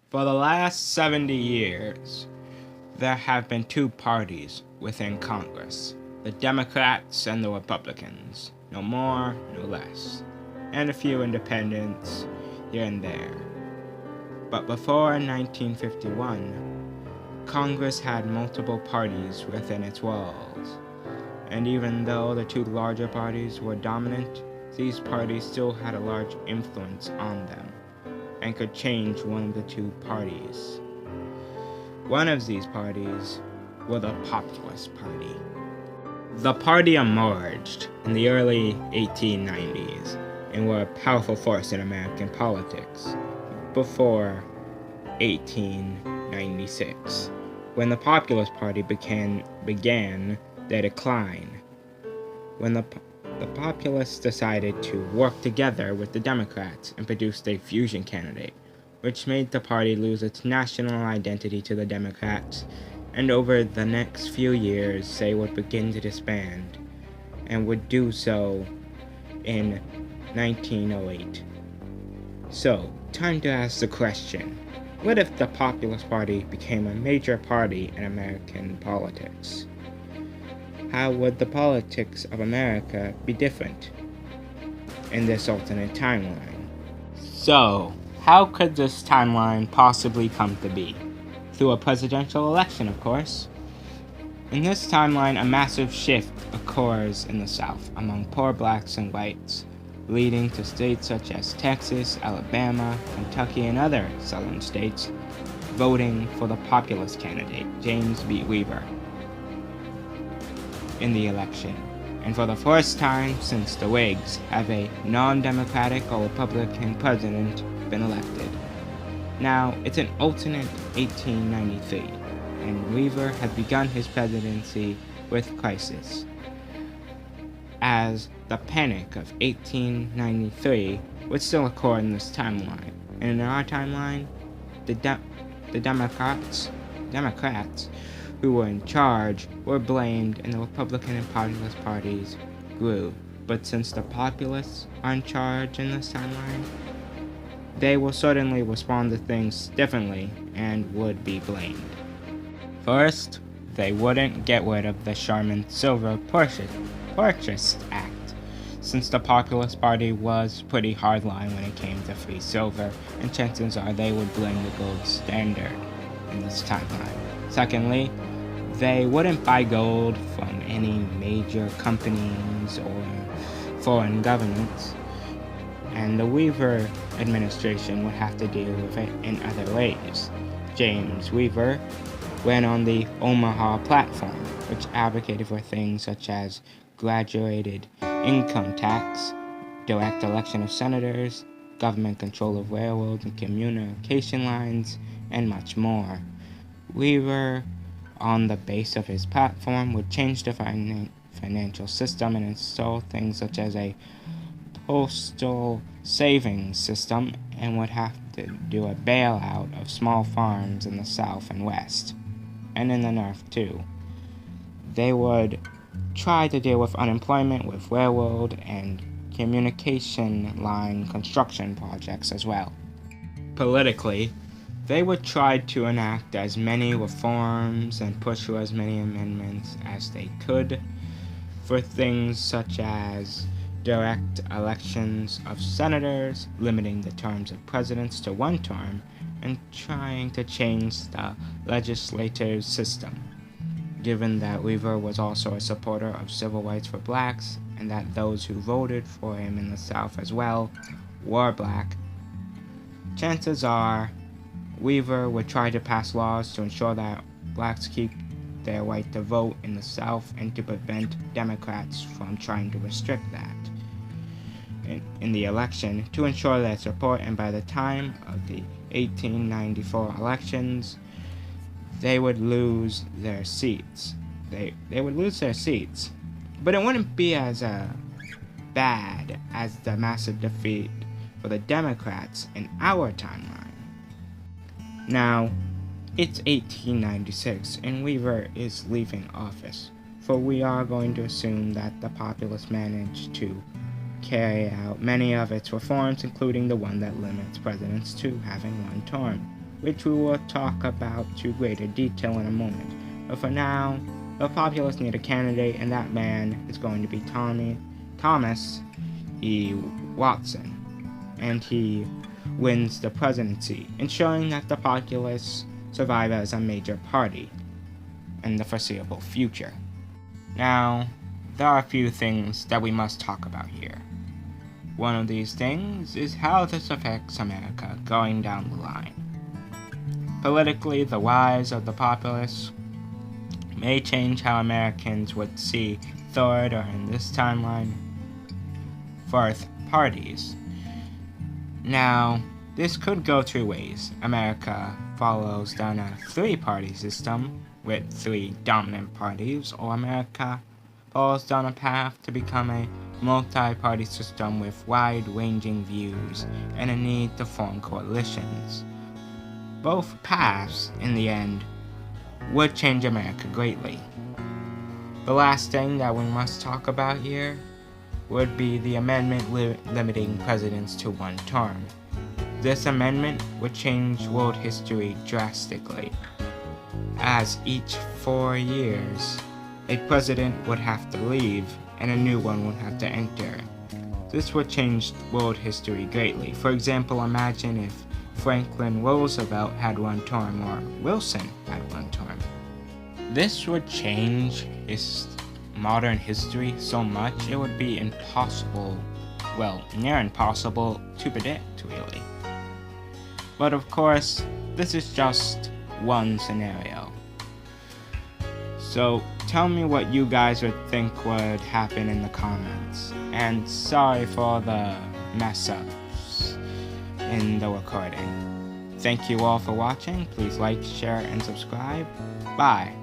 For the last 70 years, there have been two parties within Congress, the Democrats and the Republicans, no more, no less, and a few independents here and there. But before 1951, Congress had multiple parties within its walls, and even though the two larger parties were dominant, these parties still had a large influence on them and could change one of the two parties. One of these parties was the Populist Party. The party emerged in the early 1890s and were a powerful force in American politics before 1896, when the Populist Party began their decline. When the Populists decided to work together with the Democrats and produced a fusion candidate, which made the party lose its national identity to the Democrats, and over the next few years they would begin to disband, and would do so in 1908. So, time to ask the question, what if the Populist Party became a major party in American politics? How would the politics of America be different in this alternate timeline? So, how could this timeline possibly come to be? Through a presidential election, of course. In this timeline, a massive shift occurs in the South among poor blacks and whites, leading to states such as Texas, Alabama, Kentucky, and other southern states voting for the populist candidate, James B. Weaver, in the election. And for the first time since the Whigs have a non-Democratic or Republican president been elected. Now, it's an alternate 1893, and Weaver had begun his presidency with crisis, as the Panic of 1893 would still occur in this timeline. And in our timeline, the Democrats who were in charge were blamed, and the Republican and Populist parties grew. But since the Populists are in charge in this timeline, they will certainly respond to things differently and would be blamed. First, they wouldn't get rid of the Sherman-Silver Purchase Act, since the Populist Party was pretty hardline when it came to free silver, and chances are they would blame the gold standard in this timeline. Secondly, they wouldn't buy gold from any major companies or foreign governments, and the Weaver administration would have to deal with it in other ways. James Weaver ran on the Omaha platform, which advocated for things such as graduated income tax, direct election of senators, government control of railroads and communication lines, and much more. Weaver, on the base of his platform, would change the financial system and install things such as a postal savings system, and would have to do a bailout of small farms in the South and West, and in the North too. They would try to deal with unemployment with railroad and communication line construction projects as well. Politically, they would try to enact as many reforms and push through as many amendments as they could for things such as direct elections of senators, limiting the terms of presidents to one term, and trying to change the legislative system, given that Weaver was also a supporter of civil rights for blacks, and that those who voted for him in the South as well were black. Chances are Weaver would try to pass laws to ensure that blacks keep their right to vote in the South and to prevent Democrats from trying to restrict that in the election to ensure their support, and by the time of the 1894 elections, they would lose their seats. They would lose their seats, but it wouldn't be as bad as the massive defeat for the Democrats in our timeline. Now, it's 1896, and Weaver is leaving office, for we are going to assume that the Populists managed to carry out many of its reforms, including the one that limits presidents to having one term. which we will talk about to greater detail in a moment. But for now, the Populists need a candidate, and that man is going to be Thomas E. Watson. And he wins the presidency, ensuring that the Populists survive as a major party in the foreseeable future. Now, there are a few things that we must talk about here. One of these things is how this affects America going down the line. Politically, the rise of the Populists may change how Americans would see third, or in this timeline, fourth parties. Now, this could go two ways. America follows down a three-party system with three dominant parties, or America falls down a path to become a multi-party system with wide-ranging views and a need to form coalitions. Both paths, in the end, would change America greatly. The last thing that we must talk about here would be the amendment limiting presidents to one term. This amendment would change world history drastically, as each 4 years, a president would have to leave and a new one would have to enter. This would change world history greatly. For example, imagine if Franklin Roosevelt had one term or Wilson had one term. This would change modern history so much it would be impossible, well, near impossible to predict, really. But of course, this is just one scenario. So tell me what you guys would think would happen in the comments. And sorry for the mess ups in the recording. Thank you all for watching. Please like, share, and subscribe. Bye.